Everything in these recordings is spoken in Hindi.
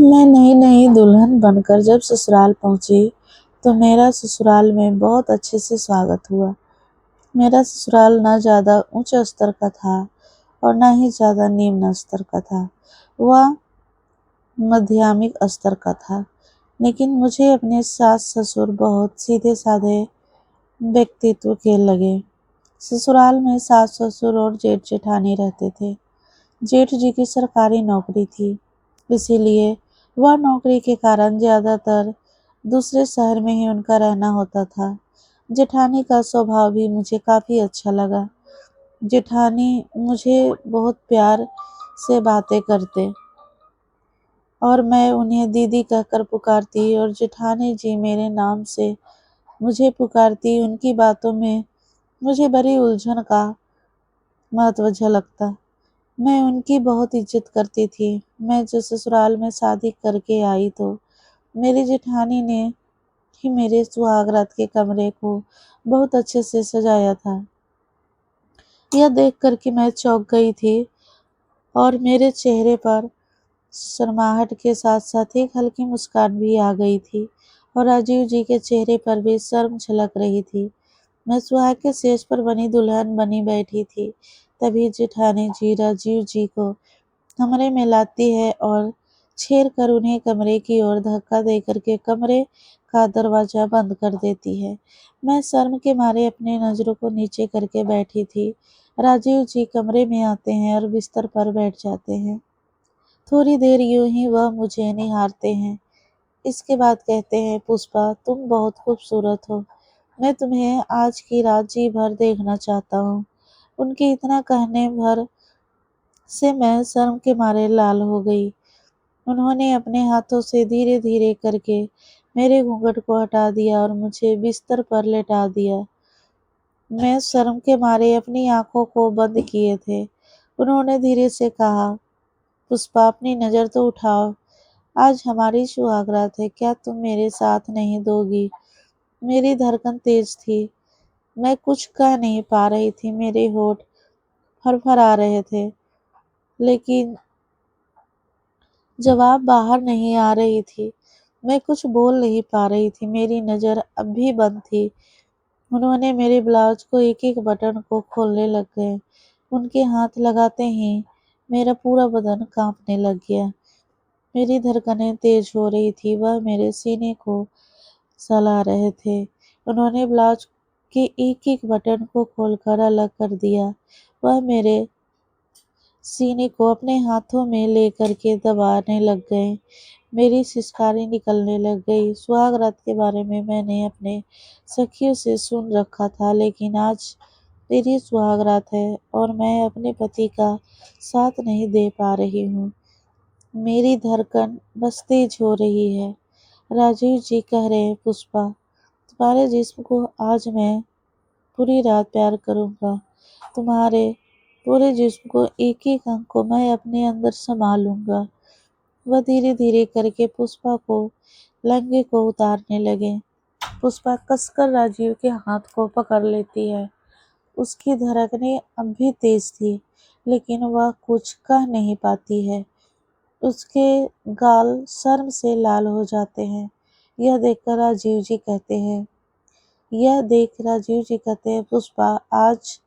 मैं नई-नई दुल्हन बनकर जब ससुराल पहुंची तो मेरा ससुराल में बहुत अच्छे से स्वागत हुआ। मेरा ससुराल ना ज़्यादा ऊंच स्तर का था और ना ही ज़्यादा निम्न स्तर का था। वह मध्यमिक स्तर का था। लेकिन मुझे अपने सास-ससुर बहुत सीधे-साधे व्यक्तित्व के लगे। ससुराल में सास-ससुर और जेठ-जेठानी रहते थे। जेठ जी की सरकारी नौकरी थी, इसीलिए वह नौकरी के कारण ज़्यादातर दूसरे शहर में ही उनका रहना होता था। जेठानी का स्वभाव भी मुझे काफ़ी अच्छा लगा। जेठानी मुझे बहुत प्यार से बातें करते और मैं उन्हें दीदी कहकर पुकारती और जेठानी जी मेरे नाम से मुझे पुकारती। उनकी बातों में मुझे बड़ी उलझन का महत्व झलकता। मैं उनकी बहुत इज़्ज़त करती थी। मैं जब ससुराल में शादी करके आई तो मेरी जेठानी ने ही मेरे सुहागरात के कमरे को बहुत अच्छे से सजाया था। यह देख कर के मैं चौंक गई थी और मेरे चेहरे पर शर्माहट के साथ-साथ एक हल्की मुस्कान भी आ गई थी और राजीव जी के चेहरे पर भी शर्म झलक रही थी। मैं सुहाग के सेज पर बनी दुल्हन बनी बैठी थी। तभी जेठानी जी राजीव जी को कमरे में लाती है और छेड़ कर उन्हें कमरे की ओर धक्का दे करके कमरे का दरवाजा बंद कर देती है। मैं शर्म के मारे अपने नज़रों को नीचे करके बैठी थी। राजीव जी कमरे में आते हैं और बिस्तर पर बैठ जाते हैं। थोड़ी देर यूं ही वह मुझे निहारते हैं। इसके बाद कहते हैं, पुष्पा तुम बहुत खूबसूरत हो। मैं तुम्हें आज की रात जी भर देखना चाहता हूँ। उनके इतना कहने भर से मैं शर्म के मारे लाल हो गई। उन्होंने अपने हाथों से धीरे धीरे करके मेरे घूंघट को हटा दिया और मुझे बिस्तर पर लेटा दिया। मैं शर्म के मारे अपनी आंखों को बंद किए थे। उन्होंने धीरे से कहा, पुष्पा अपनी नज़र तो उठाओ। आज हमारी सुहागरात है, क्या तुम मेरे साथ नहीं दोगी? मेरी धड़कन तेज थी। मैं कुछ कह नहीं पा रही थी। मेरे होठ फरफरा रहे थे, लेकिन जवाब बाहर नहीं आ रही थी। मैं कुछ बोल नहीं पा रही थी। मेरी नज़र अब भी बंद थी। उन्होंने मेरे ब्लाउज को एक-एक बटन को खोलने लग गए। उनके हाथ लगाते ही मेरा पूरा बदन कांपने लग गया। मेरी धड़कनें तेज हो रही थी। वह मेरे सीने को सहला रहे थे। उन्होंने ब्लाउज के एक-एक बटन को खोलकर अलग कर दिया। वह मेरे सीने को अपने हाथों में लेकर के दबाने लग गए। मेरी सिसकारें निकलने लग गई। सुहाग रात के बारे में मैंने अपने सखियों से सुन रखा था, लेकिन आज मेरी सुहाग रात है और मैं अपने पति का साथ नहीं दे पा रही हूँ। मेरी धड़कन बस तेज हो रही है। राजीव जी कह रहे हैं, पुष्पा तुम्हारे जिस्म को आज मैं पूरी रात प्यार करूँगा। तुम्हारे पूरे जिस्म को एक-एक अंग को मैं अपने अंदर समा लूँगा। वह धीरे-धीरे करके पुष्पा को लहंगे को उतारने लगे। पुष्पा कसकर राजीव के हाथ को पकड़ लेती है। उसकी धड़कनें अब भी तेज थी, लेकिन वह कुछ कह नहीं पाती है। उसके गाल शर्म से लाल हो जाते हैं। यह देखकर राजीव जी कहते हैं पुष्पा आज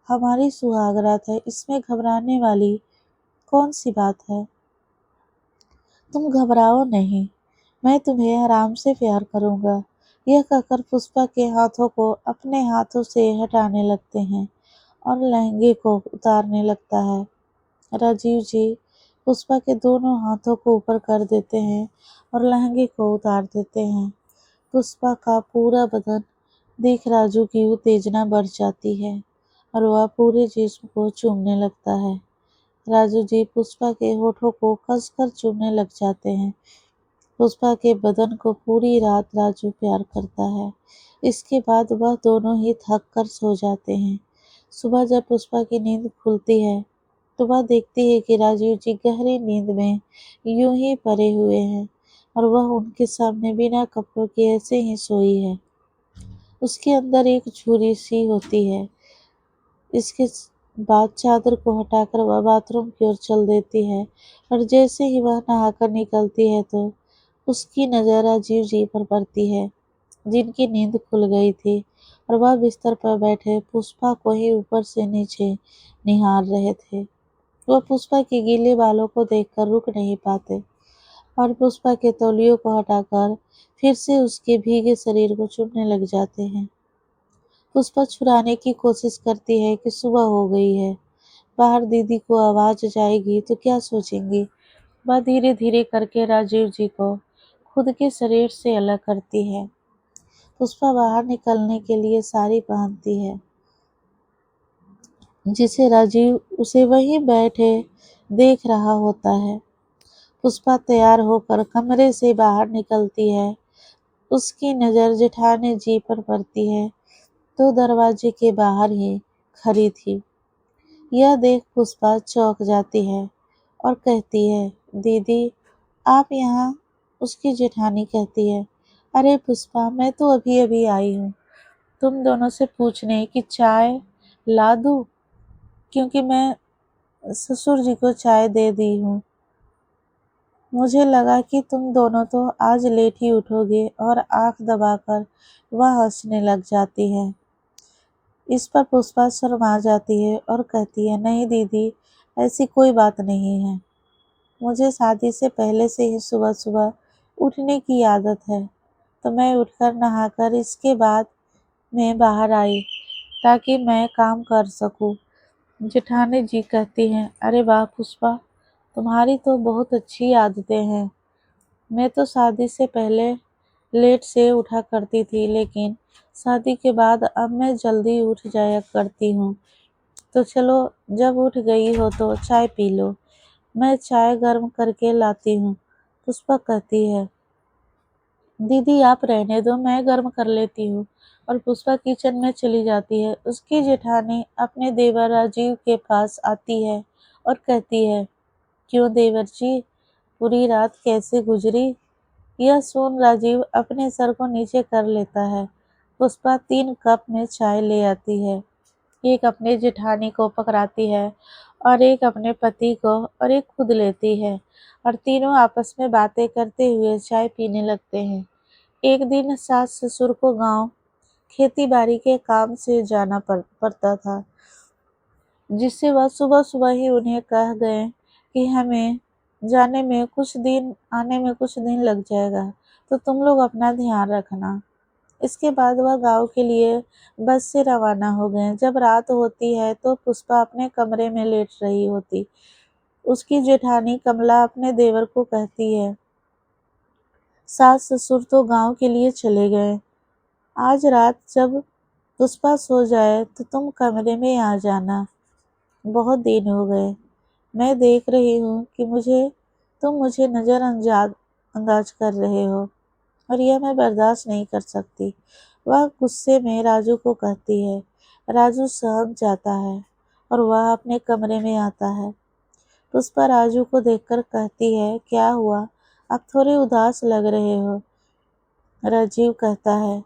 हमारी सुहागरात है, इसमें घबराने वाली कौन सी बात है? तुम घबराओ नहीं, मैं तुम्हें आराम से प्यार करूंगा। यह कहकर पुष्पा के हाथों को अपने हाथों से हटाने लगते हैं और लहंगे को उतारने लगता है। राजीव जी पुष्पा के दोनों हाथों को ऊपर कर देते हैं और लहंगे को उतार देते हैं। पुष्पा का पूरा बदन देख राजू की उत्तेजना बढ़ जाती है और वह पूरे जिस्म को चूमने लगता है। राजू जी पुष्पा के होठों को कसकर चूमने लग जाते हैं। पुष्पा के बदन को पूरी रात राजू प्यार करता है। इसके बाद वह दोनों ही थक कर सो जाते हैं। सुबह जब पुष्पा की नींद खुलती है तो वह देखती है कि राजीव जी गहरी नींद में यूं ही पड़े हुए हैं और वह उनके सामने बिना कपड़ों के ऐसे ही सोई है। उसके अंदर एक छुरी सी होती है। इसके बाद चादर को हटाकर वह बाथरूम की ओर चल देती है और जैसे ही वह नहाकर निकलती है तो उसकी नज़र राजीव जी पर पड़ती है, जिनकी नींद खुल गई थी और वह बिस्तर पर बैठे पुष्पा को ही ऊपर से नीचे निहार रहे थे। वह पुष्पा के गीले बालों को देखकर रुक नहीं पाते और पुष्पा के तौलियों को हटाकर फिर से उसके भीगे शरीर को चूमने लग जाते हैं। पुष्पा छुड़ाने की कोशिश करती है कि सुबह हो गई है, बाहर दीदी को आवाज जाएगी तो क्या सोचेंगी। वह धीरे धीरे करके राजीव जी को खुद के शरीर से अलग करती है। पुष्पा बाहर निकलने के लिए साड़ी पहनती है, जिसे राजीव उसे वहीं बैठे देख रहा होता है। पुष्पा तैयार होकर कमरे से बाहर निकलती है। उसकी नज़र जेठानी जी पर पड़ती है तो दरवाजे के बाहर ही खड़ी थी। यह देख पुष्पा चौंक जाती है और कहती है, दीदी आप यहाँ। उसकी जेठानी कहती है, अरे पुष्पा मैं तो अभी अभी आई हूँ तुम दोनों से पूछने कि चाय ला दूँ, क्योंकि मैं ससुर जी को चाय दे दी हूँ। मुझे लगा कि तुम दोनों तो आज लेट ही उठोगे और आंख दबाकर वह हंसने लग जाती है। इस पर पुष्पा शर्मा जाती है और कहती है, नहीं दीदी ऐसी कोई बात नहीं है। मुझे शादी से पहले से ही सुबह सुबह उठने की आदत है, तो मैं उठकर नहाकर इसके बाद मैं बाहर आई ताकि मैं काम कर सकूं। जेठानी जी कहती हैं, अरे वाह पुष्पा, तुम्हारी तो बहुत अच्छी आदतें हैं। मैं तो शादी से पहले लेट से उठा करती थी, लेकिन शादी के बाद अब मैं जल्दी उठ जाया करती हूँ। तो चलो जब उठ गई हो तो चाय पी लो, मैं चाय गर्म करके लाती हूँ। पुष्पा कहती है, दीदी आप रहने दो मैं गर्म कर लेती हूँ। और पुष्पा किचन में चली जाती है। उसकी जेठानी अपने देवर राजीव के पास आती है और कहती है, क्यों देवर जी, पूरी रात कैसे गुजरी। यह सुन राजीव अपने सर को नीचे कर लेता है। पुष्पा 3 कप में चाय ले आती है, एक अपने जेठानी को पकड़ाती है और एक अपने पति को और एक खुद लेती है और तीनों आपस में बातें करते हुए चाय पीने लगते हैं। एक दिन सास ससुर को गांव खेती बाड़ी के काम से जाना पड़ता था, जिससे वह सुबह सुबह ही उन्हें कह गए कि हमें जाने में कुछ दिन आने में कुछ दिन लग जाएगा, तो तुम लोग अपना ध्यान रखना। इसके बाद वह गांव के लिए बस से रवाना हो गए। जब रात होती है तो पुष्पा अपने कमरे में लेट रही होती। उसकी जेठानी कमला अपने देवर को कहती है, सास ससुर तो गांव के लिए चले गए, आज रात जब पुष्पा सो जाए तो तुम कमरे में आ जाना। बहुत दिन हो गए, मैं देख रही हूँ कि तुम मुझे नज़रअंदाज अंदाज कर रहे हो और यह मैं बर्दाश्त नहीं कर सकती। वह गुस्से में राजू को कहती है। राजू सहम जाता है और वह अपने कमरे में आता है। पुष्पा राजू को देखकर कहती है, क्या हुआ, आप थोड़े उदास लग रहे हो। राजीव कहता है,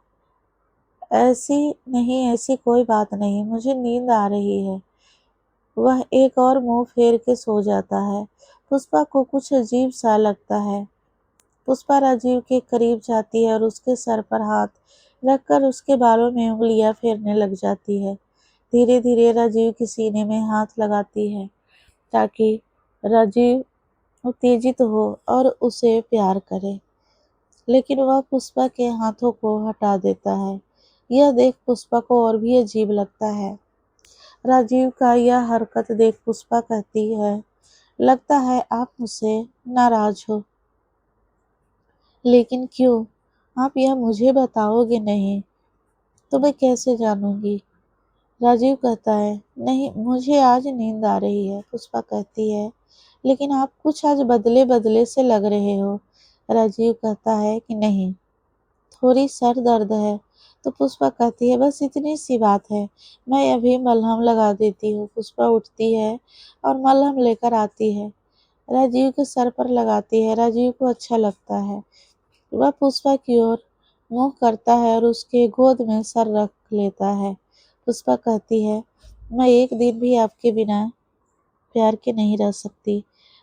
ऐसी कोई बात नहीं, मुझे नींद आ रही है। वह एक और मुंह फेर के सो जाता है। पुष्पा को कुछ अजीब सा लगता है। पुष्पा राजीव के करीब जाती है और उसके सर पर हाथ रखकर उसके बालों में उंगलियां फेरने लग जाती है। धीरे धीरे राजीव के सीने में हाथ लगाती है ताकि राजीव उत्तेजित हो और उसे प्यार करे, लेकिन वह पुष्पा के हाथों को हटा देता है। यह देख पुष्पा को और भी अजीब लगता है। राजीव का यह हरकत देख पुष्पा कहती है, लगता है आप मुझसे नाराज हो, लेकिन क्यों, आप यह मुझे बताओगे नहीं तो मैं कैसे जानूंगी। राजीव कहता है, नहीं मुझे आज नींद आ रही है। पुष्पा कहती है, लेकिन आप कुछ आज बदले बदले से लग रहे हो। राजीव कहता है कि नहीं, थोड़ी सर दर्द है। तो पुष्पा कहती है, बस इतनी सी बात है, मैं अभी मलहम लगा देती हूँ। पुष्पा उठती है और मलहम लेकर आती है, राजीव के सर पर लगाती है। राजीव को अच्छा लगता है। वह पुष्पा की ओर मुंह करता है और उसके गोद में सर रख लेता है। पुष्पा कहती है, मैं एक दिन भी आपके बिना प्यार के नहीं रह सकती।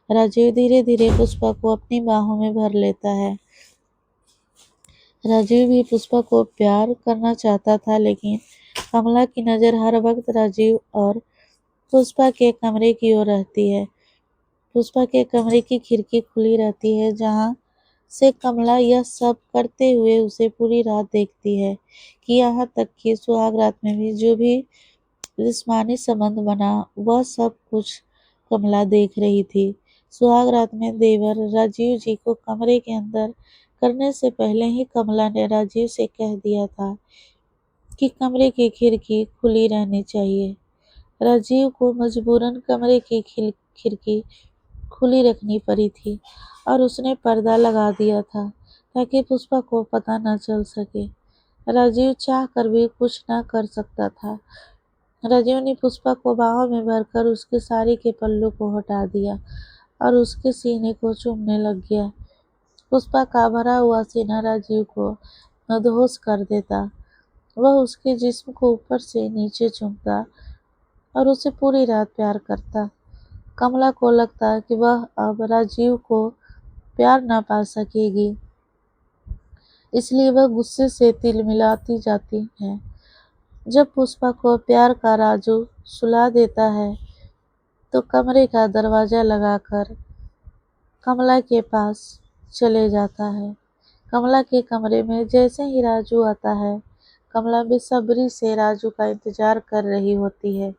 राजीव धीरे धीरे पुष्पा को अपनी बाहों में भर लेता है। राजीव भी पुष्पा को प्यार करना चाहता था, लेकिन कमला की नज़र हर वक्त राजीव और पुष्पा के कमरे की ओर रहती है। पुष्पा के कमरे की खिड़की खुली रहती है, जहाँ से कमला यह सब करते हुए उसे पूरी रात देखती है, कि यहाँ तक कि सुहाग रात में भी जो भी जिस्मानी संबंध बना, वह सब कुछ कमला देख रही थी। सुहाग रात में देवर राजीव जी को कमरे के अंदर करने से पहले ही कमला ने राजीव से कह दिया था कि कमरे की खिड़की खुली रहनी चाहिए। राजीव को मजबूरन कमरे की खिड़की खुली रखनी पड़ी थी और उसने पर्दा लगा दिया था ताकि पुष्पा को पता न चल सके। राजीव चाह कर भी कुछ न कर सकता था। राजीव ने पुष्पा को बाहों में भरकर उसके साड़ी के पल्लू को हटा दिया और उसके सीने को चूमने लग गया। पुष्पा का भरा हुआ सीना राजीव को मदहोश कर देता। वह उसके जिस्म को ऊपर से नीचे चूमता और उसे पूरी रात प्यार करता। कमला को लगता कि वह अब राजीव को प्यार न पा सकेगी, इसलिए वह गुस्से से तिलमिलाती जाती है। जब पुष्पा को प्यार का राजू सुला देता है, तो कमरे का दरवाजा लगाकर कमला के पास चले जाता है। कमला के कमरे में जैसे ही राजू आता है, कमला बेसब्री से राजू का इंतजार कर रही होती है।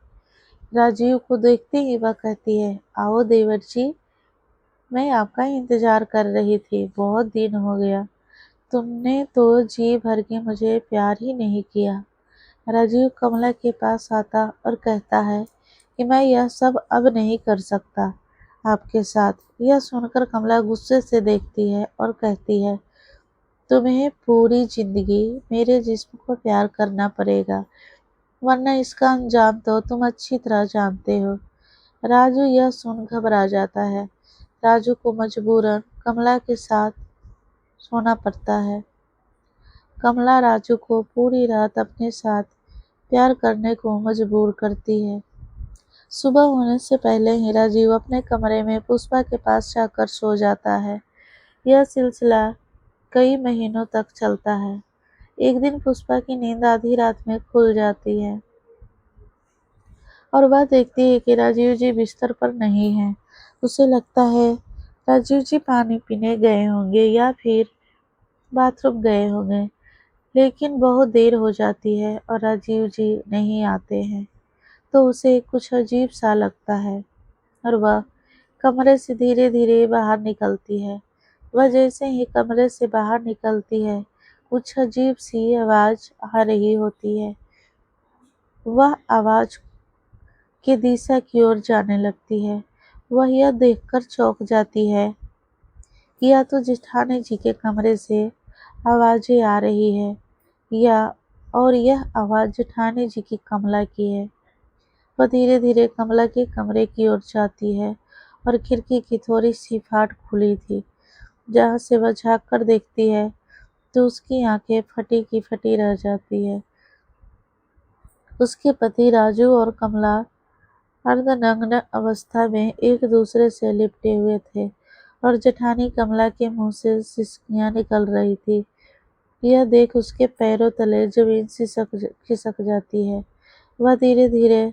राजीव को देखते ही वह कहती है, आओ देवर जी, मैं आपका इंतजार कर रही थी, बहुत दिन हो गया। तुमने तो जी भर के मुझे प्यार ही नहीं किया। राजीव कमला के पास आता और कहता है कि मैं यह सब अब नहीं कर सकता आपके साथ। यह सुनकर कमला गुस्से से देखती है और कहती है, तुम्हें पूरी जिंदगी मेरे जिस्म को प्यार करना पड़ेगा, वरना इसका अंजाम तो तुम अच्छी तरह जानते हो। राजू यह सुन घबरा जाता है। राजू को मजबूरन कमला के साथ सोना पड़ता है। कमला राजू को पूरी रात अपने साथ प्यार करने को मजबूर करती है। सुबह होने से पहले ही राजीव अपने कमरे में पुष्पा के पास जाकर सो जाता है। यह सिलसिला कई महीनों तक चलता है। एक दिन पुष्पा की नींद आधी रात में खुल जाती है और वह देखती है कि राजीव जी बिस्तर पर नहीं हैं। उसे लगता है राजीव जी पानी पीने गए होंगे या फिर बाथरूम गए होंगे, लेकिन बहुत देर हो जाती है और राजीव जी नहीं आते हैं, तो उसे कुछ अजीब सा लगता है और वह कमरे से धीरे धीरे बाहर निकलती है। वह जैसे ही कमरे से बाहर निकलती है, कुछ अजीब सी आवाज आ रही होती है। वह आवाज की दिशा की ओर जाने लगती है। वह यह देखकर चौंक जाती है कि या तो जेठानी जी के कमरे से आवाजें आ रही है या और यह आवाज जेठानी जी की कमला की है। वह धीरे धीरे कमला के कमरे की ओर जाती है और खिड़की की थोड़ी सी फाट खुली थी, जहाँ से वह झाँक कर देखती है तो उसकी आंखें फटी की फटी रह जाती है। उसके पति राजू और कमला अर्धनग्न अवस्था में एक दूसरे से लिपटे हुए थे और जेठानी कमला के मुंह से सिसकियां निकल रही थी। यह देख उसके पैरों तले जमीन खिसक जाती है। वह धीरे धीरे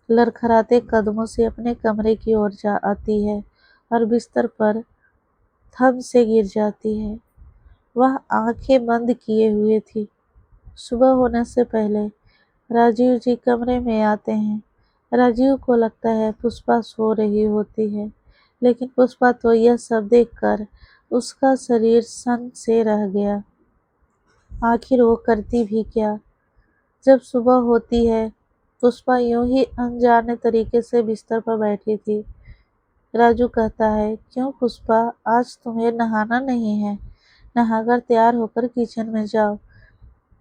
लड़खड़ाते कदमों से अपने कमरे की ओर जा आती है और बिस्तर पर थम से गिर जाती है। वह आंखें बंद किए हुए थी। सुबह होने से पहले राजीव जी कमरे में आते हैं। राजीव को लगता है पुष्पा सो रही होती है, लेकिन पुष्पा तो यह सब देखकर उसका शरीर सन से रह गया। आखिर वो करती भी क्या। जब सुबह होती है, पुष्पा यूं ही अनजाने तरीके से बिस्तर पर बैठी थी। राजू कहता है, क्यों पुष्पा, आज तुम्हें नहाना नहीं है? नहाकर तैयार होकर किचन में जाओ।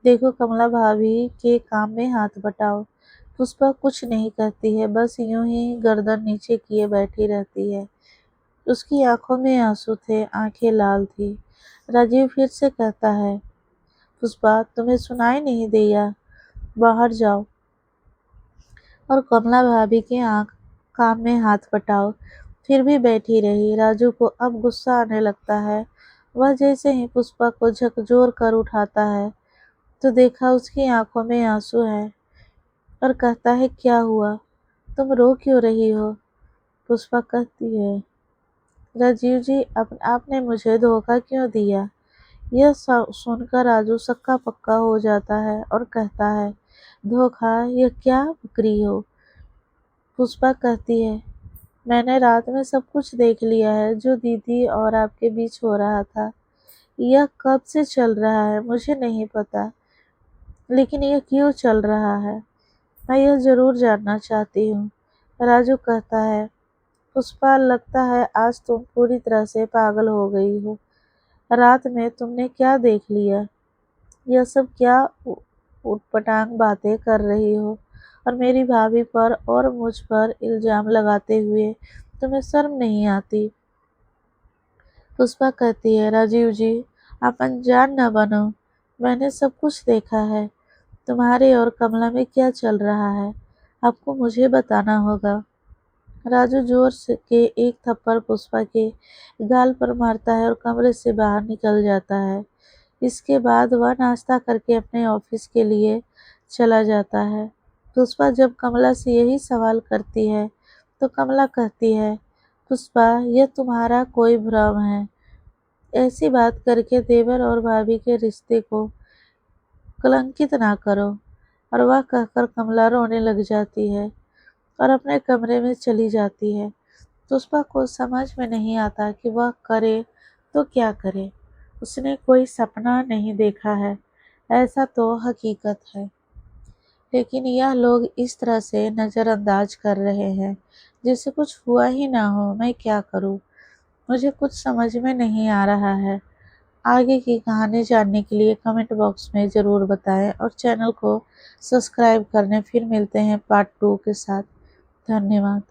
देखो कमला भाभी के काम में हाथ बटाओ। पुष्पा कुछ नहीं कहती है, बस यूं ही गर्दन नीचे किए बैठी रहती है। उसकी आंखों में आंसू थे, आंखें लाल थी। राजीव फिर से कहता है, पुष्पा तुम्हें सुनाई नहीं दिया, बाहर जाओ। और कमला भाभी की आंख काम में हाथ बटाओ फिर भी बैठी रही। राजू को अब गुस्सा आने लगता है। वह जैसे ही पुष्पा को झकझोर कर उठाता है तो देखा उसकी आंखों में आंसू है और कहता है, क्या हुआ, तुम रो क्यों रही हो? पुष्पा कहती है, राजीव जी आपने मुझे धोखा क्यों दिया? यह सुनकर राजू सक्का पक्का हो जाता है और कहता है, धोखा? यह क्या बकरी हो? पुष्पा कहती है, मैंने रात में सब कुछ देख लिया है जो दीदी और आपके बीच हो रहा था। यह कब से चल रहा है मुझे नहीं पता, लेकिन यह क्यों चल रहा है मैं यह जरूर जानना चाहती हूँ। राजू कहता है, पुष्पा लगता है आज तुम पूरी तरह से पागल हो गई हो। रात में तुमने क्या देख लिया? यह सब क्या उटपटांग बातें कर रही हो और मेरी भाभी पर और मुझ पर इल्जाम लगाते हुए तुम्हें शर्म नहीं आती? पुष्पा कहती है, राजीव जी आप अनजान न बनो, मैंने सब कुछ देखा है। तुम्हारे और कमला में क्या चल रहा है आपको मुझे बताना होगा। राजू जोर से के एक थप्पड़ पुष्पा के गाल पर मारता है और कमरे से बाहर निकल जाता है। इसके बाद वह नाश्ता करके अपने ऑफिस के लिए चला जाता है। पुष्पा जब कमला से यही सवाल करती है तो कमला कहती है, पुष्पा यह तुम्हारा कोई भ्रम है। ऐसी बात करके देवर और भाभी के रिश्ते को कलंकित ना करो। और वह कहकर कमला रोने लग जाती है और अपने कमरे में चली जाती है। पुष्पा को समझ में नहीं आता कि वह करे तो क्या करे। उसने कोई सपना नहीं देखा है, ऐसा तो हकीकत है, लेकिन यह लोग इस तरह से नज़रअंदाज कर रहे हैं जैसे कुछ हुआ ही ना हो। मैं क्या करूं? मुझे कुछ समझ में नहीं आ रहा है। आगे की कहानी जानने के लिए कमेंट बॉक्स में ज़रूर बताएं और चैनल को सब्सक्राइब करने। फिर मिलते हैं पार्ट 2 के साथ। धन्यवाद।